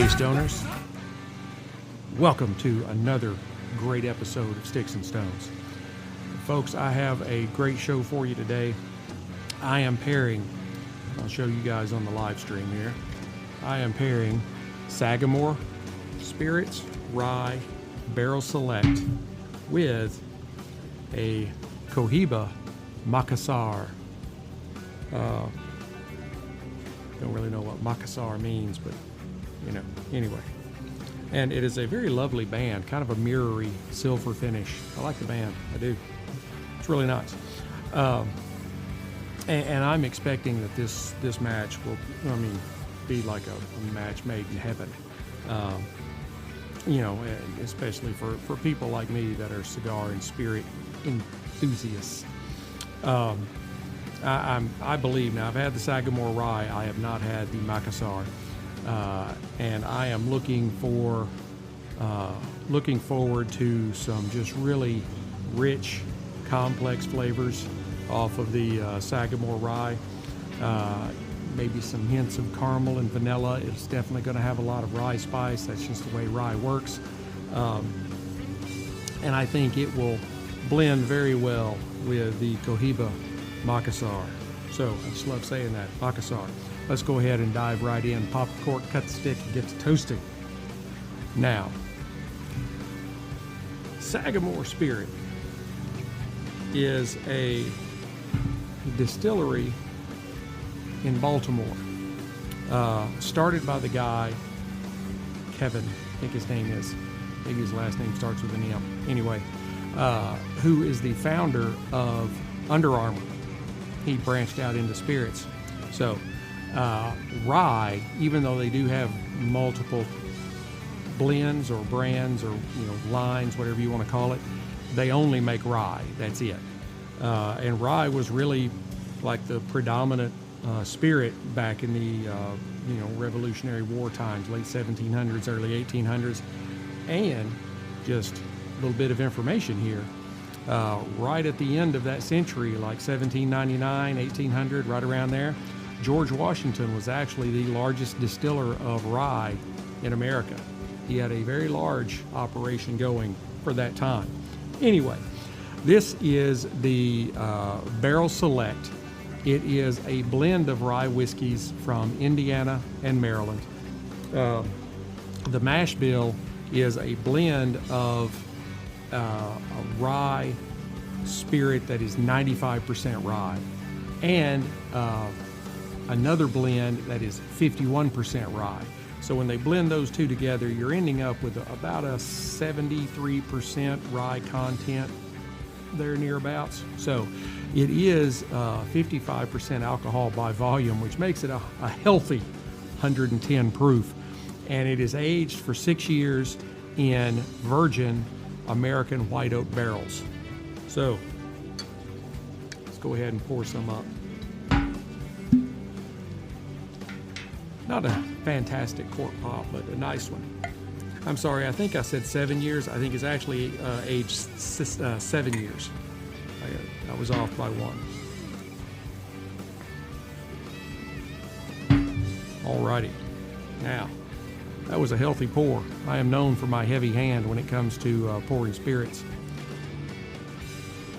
Stoners, welcome to another great episode of Sticks-n-Stonez. Folks, I have a great show for you today. I am pairing, I'll show you guys on the live stream here, I am pairing Sagamore Spirits Rye Barrel Select with a Cohiba Macassar. Don't really know what Macassar means, but you know, anyway. And it is a very lovely band, kind of a mirrory silver finish. I like the band, I do. It's really nice. And I'm expecting that this match will, be like a match made in heaven. You know, especially for people like me that are cigar and spirit enthusiasts. I believe now, I've had the Sagamore Rye, I have not had the Macassar. And I am looking forward to some just really rich, complex flavors off of the Sagamore Rye. Maybe some hints of caramel and vanilla. It's definitely going to have a lot of rye spice. That's just the way rye works. And I think it will blend very well with the Cohiba Macassar. So I just love saying that, Macassar. Let's go ahead and dive right in. Pop the cork, cut the stick, and get to toasting. Now, Sagamore Spirit is a distillery in Baltimore. Started by the guy, Kevin, I think his name is. Maybe his last name starts with an M. Anyway, who is the founder of Under Armour. He branched out into spirits. So, rye, even though they do have multiple blends or brands or lines, whatever you want to call it, they only make rye. That's it. And rye was really like the predominant spirit back in the Revolutionary War times, late 1700s, early 1800s. And just a little bit of information here. Right at the end of that century, like 1799, 1800, right around there, George Washington was actually the largest distiller of rye in America. He had a very large operation going for that time. Anyway, this is the Barrel Select. It is a blend of rye whiskeys from Indiana and Maryland. The mash bill is a blend of a rye spirit that is 95% rye and another blend that is 51% rye. So when they blend those two together, you're ending up with about a 73% rye content there nearabouts. So it is 55% alcohol by volume, which makes it a healthy 110 proof. And it is aged for 6 years in virgin American white oak barrels. So let's go ahead and pour some up. Not a fantastic cork pop, but a nice one. I'm sorry, I think I said 7 years. I think it's actually aged 7 years. I was off by one. Alrighty. Now, that was a healthy pour. I am known for my heavy hand when it comes to pouring spirits.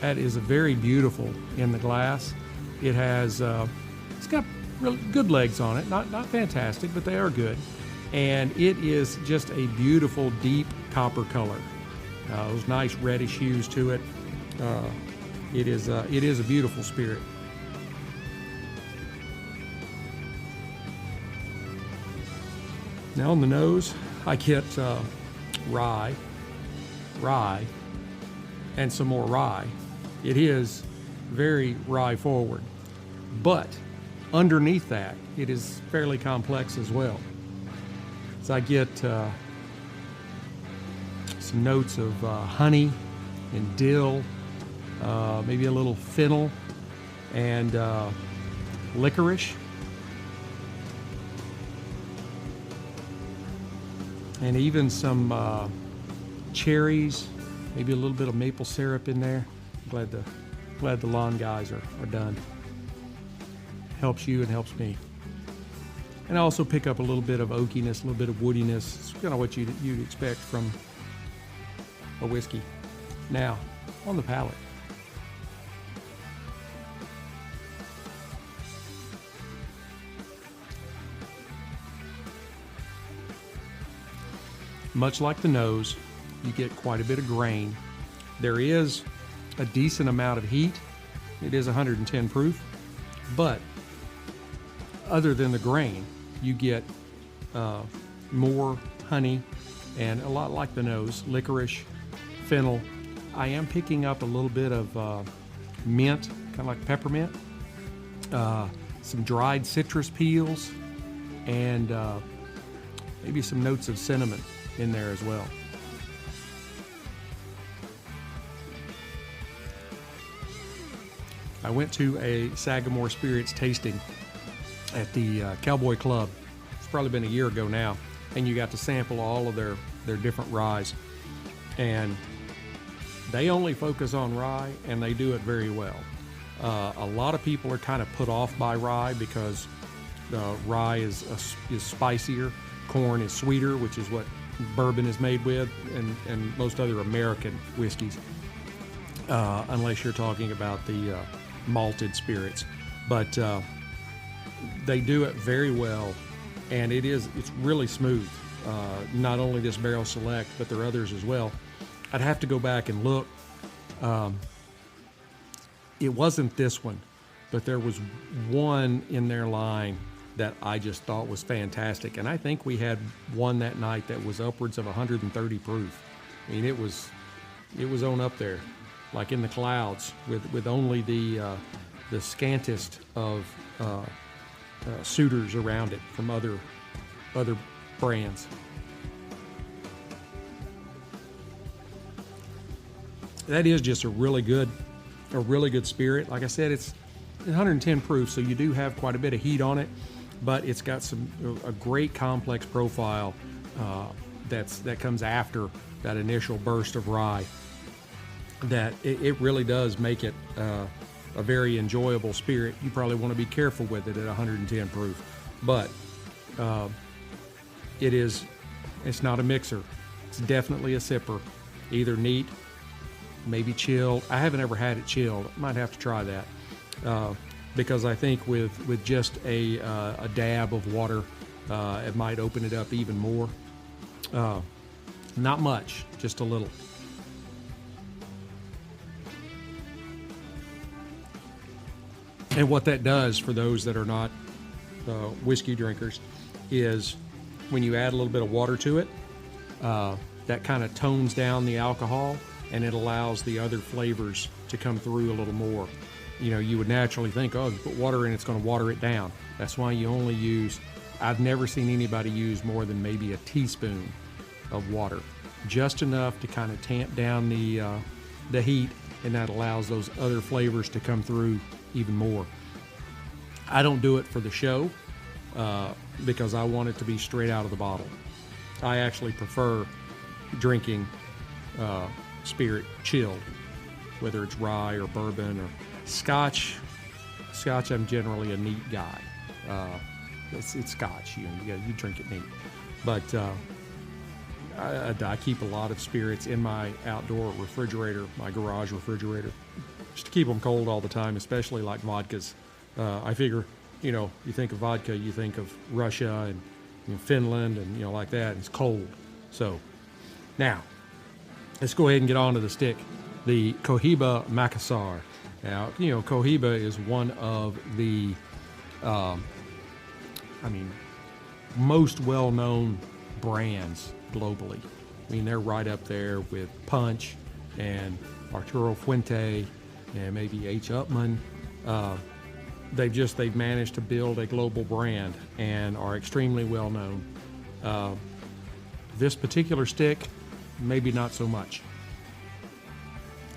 That is a very beautiful in the glass. It has, it's got really good legs on it. Not fantastic, but they are good. And it is just a beautiful, deep copper color. Those nice reddish hues to it. It is a beautiful spirit. Now on the nose, I get rye, and some more rye. It is very rye forward, but underneath that, it is fairly complex as well. So I get some notes of honey and dill, maybe a little fennel and licorice. And even some cherries, maybe a little bit of maple syrup in there. Glad the lawn guys are done. Helps you and helps me. And I also pick up a little bit of oakiness, a little bit of woodiness. It's kind of what you'd expect from a whiskey. Now, on the palate. Much like the nose, you get quite a bit of grain. There is a decent amount of heat. It is 110 proof, but other than the grain, you get more honey and a lot like the nose, licorice, fennel. I am picking up a little bit of mint, kind of like peppermint, some dried citrus peels, and maybe some notes of cinnamon in there as well. I went to a Sagamore Spirits tasting at the Cowboy Club. It's probably been a year ago now, and you got to sample all of their different ryes. And they only focus on rye, and they do it very well. A lot of people are kind of put off by rye because rye is spicier, corn is sweeter, which is what bourbon is made with, and most other American whiskeys, unless you're talking about the malted spirits. But they do it very well, and it's really smooth. Not only this Barrel Select, but there are others as well. I'd have to go back and look. It wasn't this one, but there was one in their line that I just thought was fantastic. And I think we had one that night that was upwards of 130 proof. I mean, it was on up there, like in the clouds, with only the scantest of suitors around it from other brands. That is just a really good spirit. Like I said, it's 110 proof, so you do have quite a bit of heat on it, but it's got a great complex profile that comes after that initial burst of rye. That it really does make it a very enjoyable spirit. You probably want to be careful with it at 110 proof, but it's not a mixer. It's definitely a sipper, either neat, maybe chilled. I haven't ever had it chilled. Might have to try that. Because I think with just a dab of water, it might open it up even more. Not much, just a little. And what that does for those that are not whiskey drinkers is when you add a little bit of water to it, that kind of tones down the alcohol, and it allows the other flavors to come through a little more. You know, you would naturally think, oh, you put water in, it's going to water it down. That's why you only use, I've never seen anybody use more than maybe a teaspoon of water. Just enough to kind of tamp down the heat, and that allows those other flavors to come through even more. I don't do it for the show because I want it to be straight out of the bottle. I actually prefer drinking spirit chilled, whether it's rye or bourbon or Scotch. I'm generally a neat guy. It's Scotch. You drink it neat. But I keep a lot of spirits in my outdoor refrigerator, my garage refrigerator, just to keep them cold all the time, especially like vodkas. I figure, you think of vodka, you think of Russia and Finland and like that. It's cold. So now let's go ahead and get on to the stick. The Cohiba Macassar. Now, Cohiba is one of the, most well-known brands globally. I mean, they're right up there with Punch and Arturo Fuente and maybe H. Upmann. They've managed to build a global brand and are extremely well-known. This particular stick maybe not so much.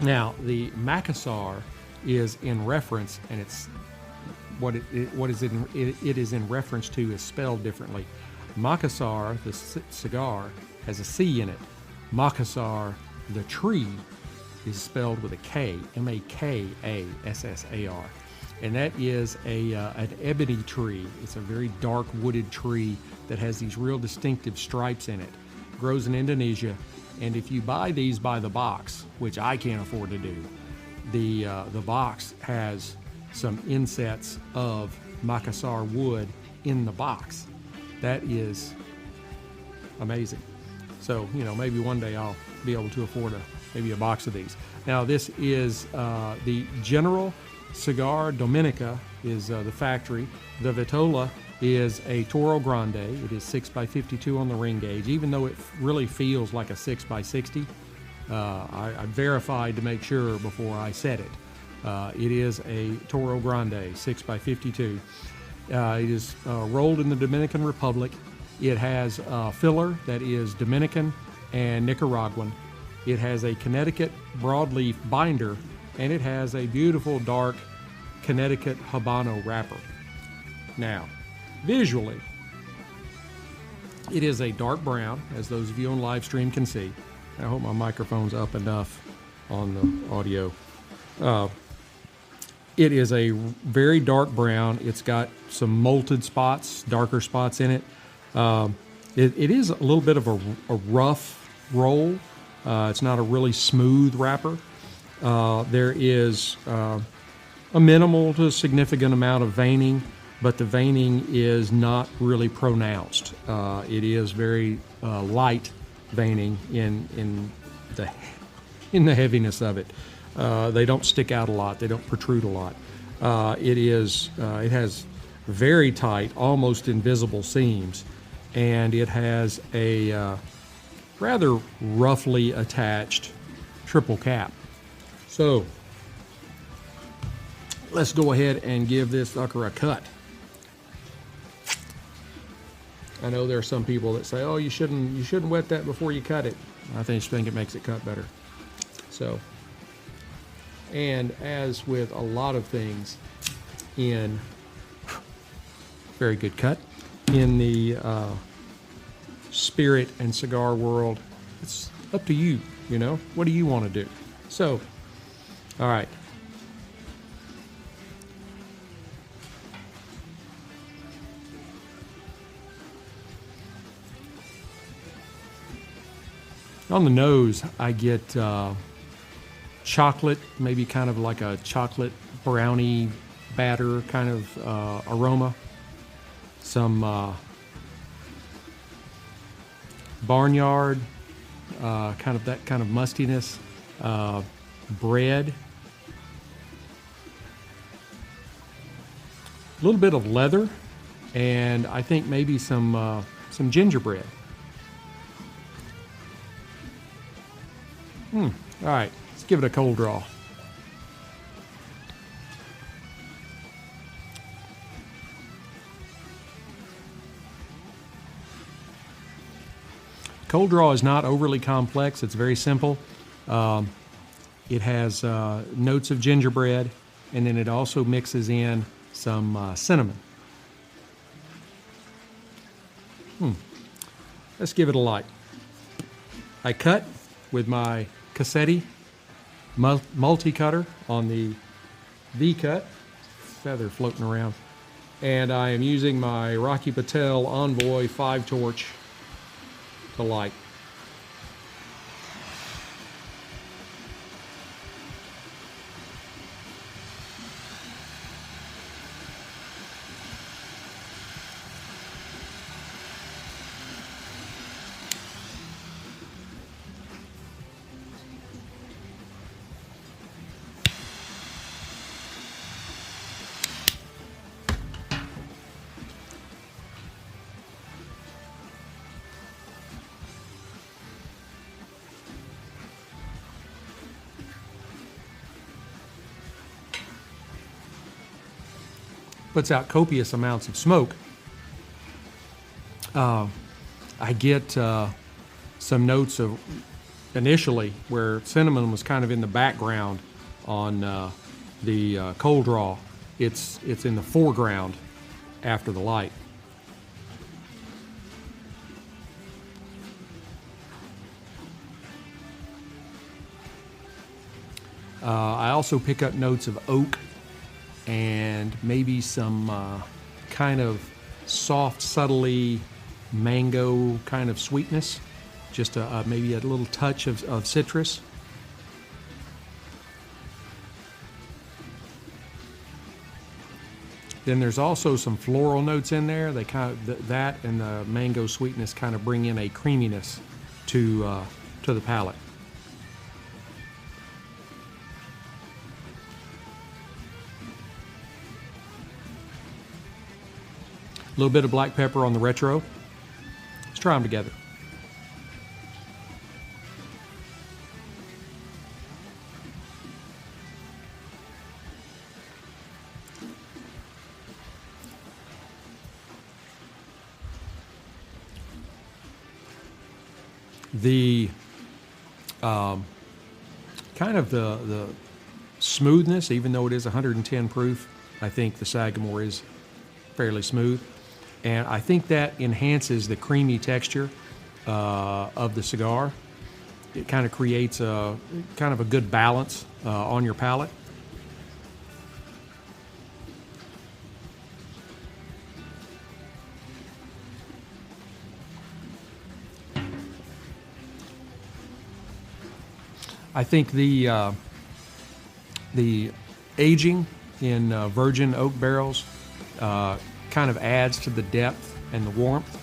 Now, the Macassar is in reference, and it's what it is in reference to is spelled differently. Macassar, the cigar, has a C in it. Macassar, the tree, is spelled with a K, Makassar, and that is an ebony tree. It's a very dark wooded tree that has these real distinctive stripes in it. Grows in Indonesia, and if you buy these by the box, which I can't afford to do, the box has some insets of Macassar wood in the box. That is amazing. So, maybe one day I'll be able to afford maybe a box of these. Now, this is the General Cigar Dominica is the factory. The Vitola is a Toro Grande. It is 6x52 on the ring gauge, even though it really feels like a 6x60. I verified to make sure before I said it. It is a Toro Grande, 6x52. It is rolled in the Dominican Republic. It has a filler that is Dominican and Nicaraguan. It has a Connecticut broadleaf binder, and it has a beautiful dark Connecticut Habano wrapper. Now, visually, it is a dark brown, as those of you on live stream can see. I hope my microphone's up enough on the audio. It is a very dark brown. It's got some molted spots, darker spots in it. It is a little bit of a rough roll. It's not a really smooth wrapper. There is a minimal to significant amount of veining, but the veining is not really pronounced. It is very light veining in the heaviness of it. They don't stick out a lot. They don't protrude a lot. It has very tight, almost invisible seams, and it has a rather roughly attached triple cap. So let's go ahead and give this sucker a cut. I know there are some people that say, "Oh, you shouldn't wet that before you cut it." I think it makes it cut better. So, and as with a lot of things in very good cut in the spirit and cigar world, it's up to you. What do you want to do? So, all right. On the nose, I get chocolate, maybe kind of like a chocolate brownie batter kind of aroma. Some barnyard, kind of that kind of mustiness. Bread. A little bit of leather, and I think maybe some gingerbread. All right, let's give it a cold draw. Cold draw is not overly complex. It's very simple. It has notes of gingerbread, and then it also mixes in some cinnamon. Let's give it a light. I cut with my Cassetti multi-cutter on the V-cut, feather floating around, and I am using my Rocky Patel Envoy 5-torch to light. Puts out copious amounts of smoke. I get some notes of initially, where cinnamon was kind of in the background on the cold draw, it's in the foreground after the light. I also pick up notes of oak and maybe some kind of soft, subtly mango kind of sweetness. Just maybe a little touch of citrus. Then there's also some floral notes in there. They kind of that and the mango sweetness kind of bring in a creaminess to the palate. A little bit of black pepper on the retro. Let's try them together. The kind of the smoothness, even though it is 110 proof, I think the Sagamore is fairly smooth. And I think that enhances the creamy texture of the cigar. It kind of creates a kind of a good balance on your palate. I think the aging in virgin oak barrels kind of adds to the depth and the warmth,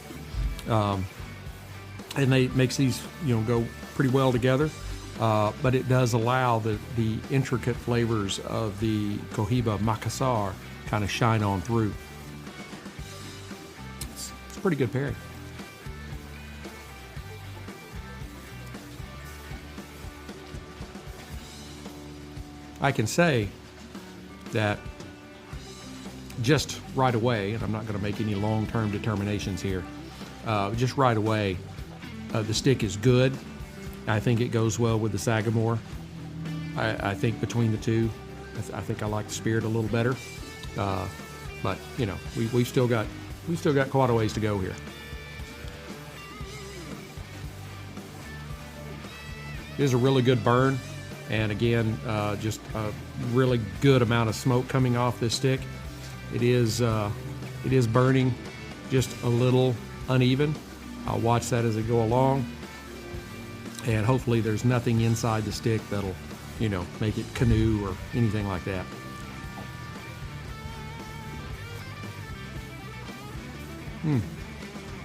and makes these go pretty well together. But it does allow the intricate flavors of the Cohiba Macassar kind of shine on through. It's a pretty good pairing. I can say that just right away, and I'm not going to make any long-term determinations here, just right away, the stick is good. I think it goes well with the Sagamore. I think between the two, I think I like the Spirit a little better. But we've still got quite a ways to go here. It is a really good burn. And again, just a really good amount of smoke coming off this stick. It is burning just a little uneven. I'll watch that as I go along, and hopefully there's nothing inside the stick that'll, make it canoe or anything like that.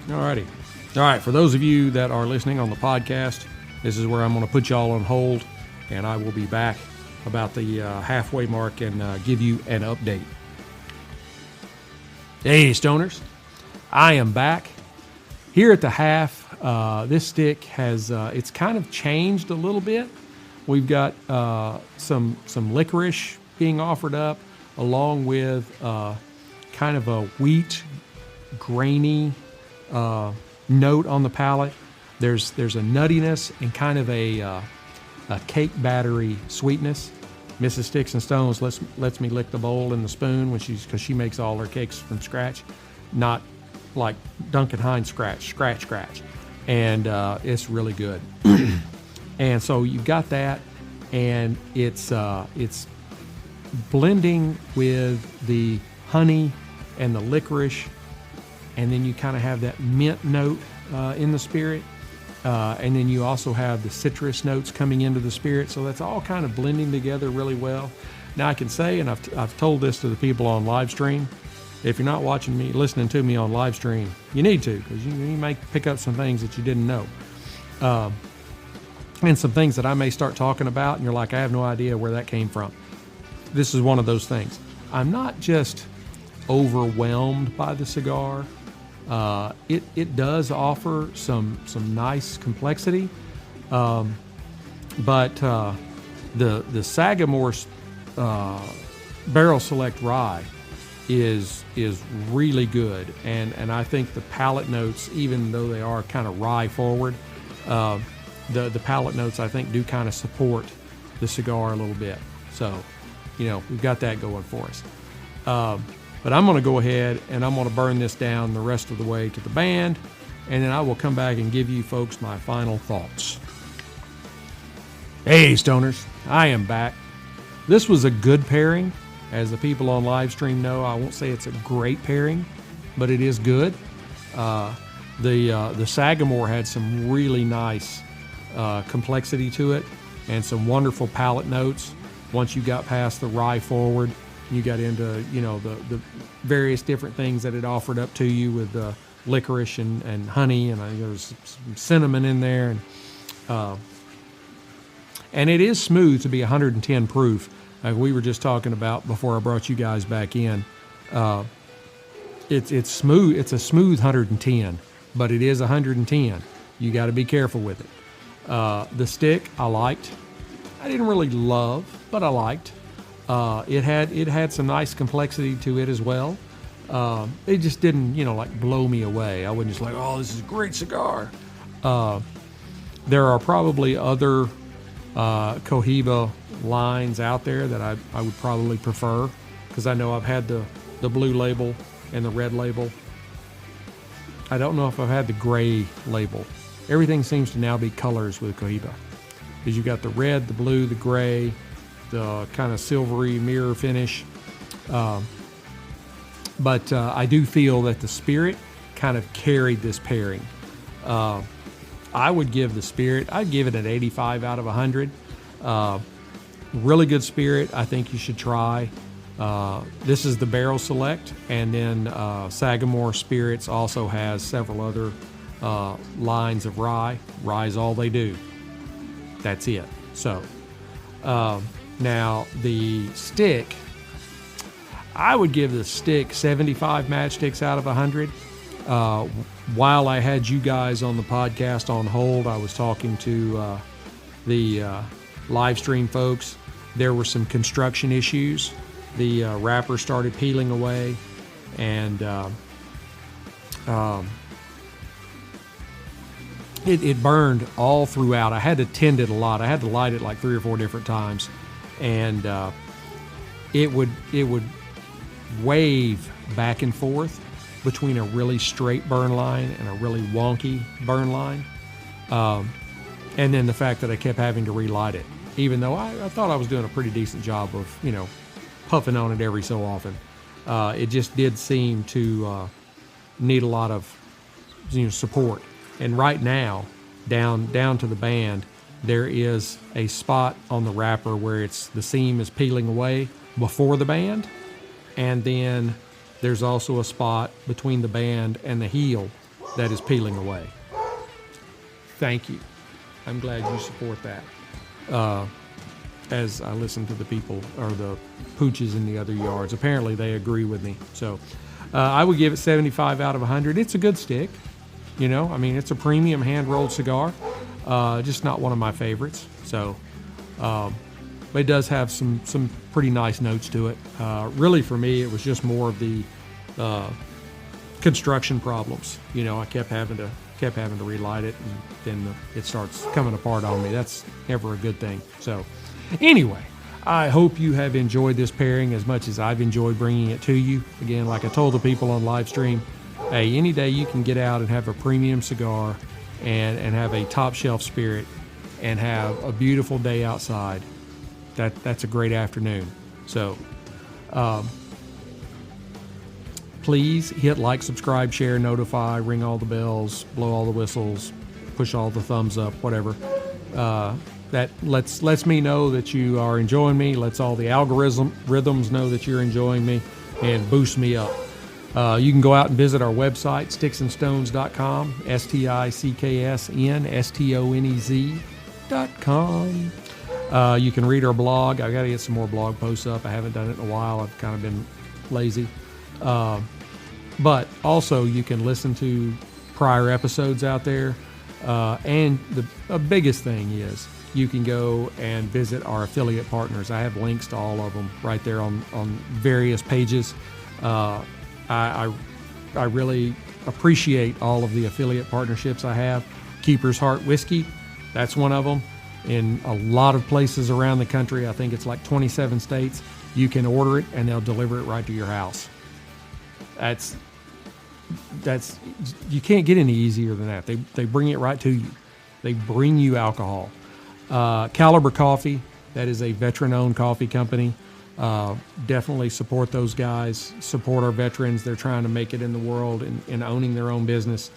Alrighty. All right, for those of you that are listening on the podcast, this is where I'm going to put y'all on hold. And I will be back about the halfway mark and give you an update. Hey, Stoners. I am back. Here at the half, this stick has, it's kind of changed a little bit. We've got some licorice being offered up, along with kind of a wheat, grainy note on the palate. There's a nuttiness and kind of a cake battery sweetness. Mrs. Sticks-n-Stonez lets me lick the bowl and the spoon because she makes all her cakes from scratch, not like Duncan Hines scratch, and it's really good. And so you've got that, and it's blending with the honey and the licorice, and then you kind of have that mint note in the Spirit. And then you also have the citrus notes coming into the Spirit, so that's all kind of blending together really well. Now I can say, and I've told this to the people on live stream, if you're not listening to me on live stream, you need to, because you may pick up some things that you didn't know, and some things that I may start talking about, and you're like, I have no idea where that came from. This is one of those things. I'm not just overwhelmed by the cigar. It does offer some nice complexity, but the Sagamore Barrel Select Rye is really good, and I think the palate notes, even though they are kind of rye forward, the palate notes, I think, do kind of support the cigar a little bit. So, we've got that going for us. But I'm going to go ahead and I'm going to burn this down the rest of the way to the band, and then I will come back and give you folks my final thoughts. Hey, Stoners, I am back. This was a good pairing. As the people on live stream know, I won't say it's a great pairing, but it is good. The Sagamore had some really nice complexity to it and some wonderful palate notes. Once you got past the rye forward, you got into the various different things that it offered up to you with licorice and honey, and there was some cinnamon in there, and it is smooth to be 110 proof. Like we were just talking about before I brought you guys back in. It's smooth. It's a smooth 110, but it is 110. You got to be careful with it. The stick I liked. I didn't really love, but I liked. It had some nice complexity to it as well. It just didn't like blow me away. I wasn't just like, oh, this is a great cigar. There are probably other Cohiba lines out there that I would probably prefer, because I know I've had the blue label and the red label. I don't know if I've had the gray label. Everything seems to now be colors with Cohiba, because you've got the red, the blue, the gray, the kind of silvery mirror finish. But I do feel that the Spirit kind of carried this pairing. I would give the Spirit, I'd give it an 85 out of 100. Really good Spirit. I think you should try. This is the Barrel Select, and then Sagamore Spirits also has several other lines of rye. Rye's all they do. That's it. So now the stick, I would give the stick 75 matchsticks out of 100. While I had you guys on the podcast on hold, I was talking to the live stream folks. There were some construction issues. The wrapper started peeling away, and it burned all throughout. I had to tend it a lot. I had to light it like 3 or 4 different times, and it would wave back and forth between a really straight burn line and a really wonky burn line. And then the fact that I kept having to relight it, even though I thought I was doing a pretty decent job of, puffing on it every so often. It just did seem to need a lot of, support. And right now, down to the band, there is a spot on the wrapper where the seam is peeling away before the band. And then there's also a spot between the band and the heel that is peeling away. Thank you. I'm glad you support that. As I listen to the people, or the pooches in the other yards, apparently they agree with me. So I would give it 75 out of 100. It's a good stick. It's a premium hand-rolled cigar. Just not one of my favorites. So, but it does have some pretty nice notes to it. Really, for me, it was just more of the construction problems. I kept having to relight it, and then it starts coming apart on me. That's never a good thing. So, anyway, I hope you have enjoyed this pairing as much as I've enjoyed bringing it to you. Again, like I told the people on live stream, hey, any day you can get out and have a premium cigar and have a top shelf Spirit and have a beautiful day outside, that's a great afternoon. So please hit like, subscribe, share, notify, ring all the bells, blow all the whistles, push all the thumbs up, whatever. That lets me know that you are enjoying me, lets all the algorithms know that you're enjoying me, and boosts me up. You can go out and visit our website, Sticks-n-Stonez.com, Sticksnstonez.com. You can read our blog. I got to get some more blog posts up. I haven't done it in a while. I've kind of been lazy. But also you can listen to prior episodes out there. And the biggest thing is you can go and visit our affiliate partners. I have links to all of them right there on various pages. I really appreciate all of the affiliate partnerships I have. Keeper's Heart Whiskey, That's one of them. In a lot of places around the country, I think it's like 27 states, you can order it and they'll deliver it right to your house. That's you can't get any easier than that. They bring it right to you. They bring you alcohol. Caliber Coffee, that is a veteran-owned coffee company. Definitely support those guys. Support our veterans. They're trying to make it in the world and owning their own business.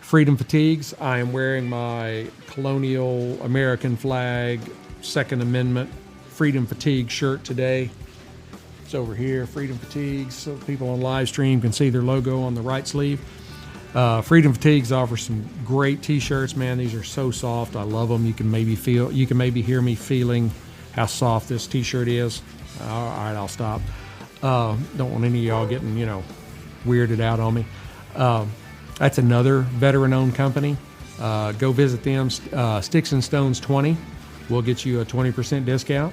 Freedom Fatigues. I am wearing my colonial American flag, Second Amendment Freedom Fatigue shirt today. It's over here, Freedom Fatigues, so people on live stream can see their logo on the right sleeve. Freedom Fatigues offers some great t-shirts, man. These are so soft. I love them. You can maybe hear me feeling how soft this t-shirt is. All right, I'll stop. Don't want any of y'all getting, weirded out on me. That's another veteran-owned company. Go visit them. Sticks-n-Stonez 20 will get you a 20% discount.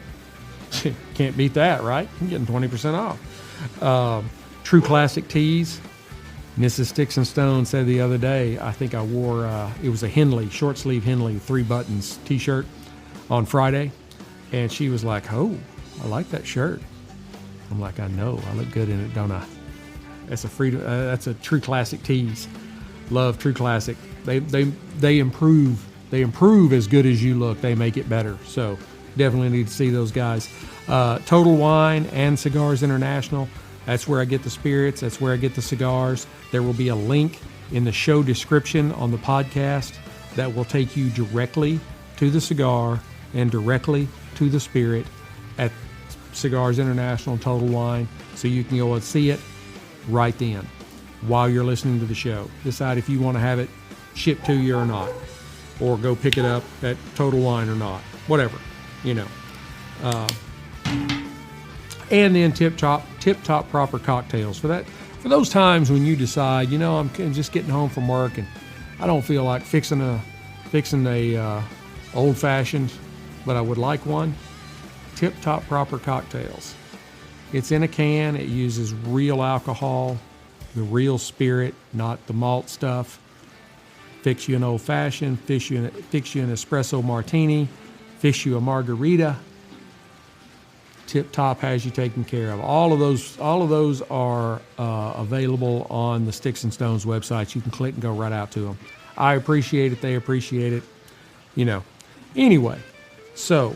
Can't beat that, right? I'm getting 20% off. True Classic Tees. Mrs. Sticks-n-Stonez said the other day, I think I wore, it was a Henley, short sleeve Henley, 3 buttons t-shirt on Friday. And she was like, oh, I like that shirt. I'm like, I know, I look good in it, don't I? That's a True Classic Tees. Love True Classic. They improve as good as you look. They make it better. So definitely need to see those guys. Total Wine and Cigars International. That's where I get the spirits. That's where I get the cigars. There will be a link in the show description on the podcast that will take you directly to the cigar and directly to the spirit at Cigars International Total Wine. So you can go and see it right then while you're listening to the show. Decide if you want to have it shipped to you or not, or go pick it up at Total Wine or not, whatever, and then tip top proper cocktails for those times when you decide, I'm just getting home from work and I don't feel like fixing a old fashioned, but I would like one. Tip top proper cocktails. It's in a can. It uses real alcohol, the real spirit, not the malt stuff. Fix you an old fashioned, fix you an espresso martini, fix you a margarita. Tip Top has you taken care of. All of those are available on the Sticks-n-Stonez website. You can click and go right out to them. I appreciate it. They appreciate it. Anyway, so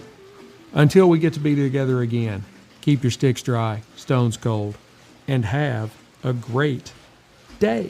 until we get to be together again, keep your sticks dry, stones cold, and have a great day.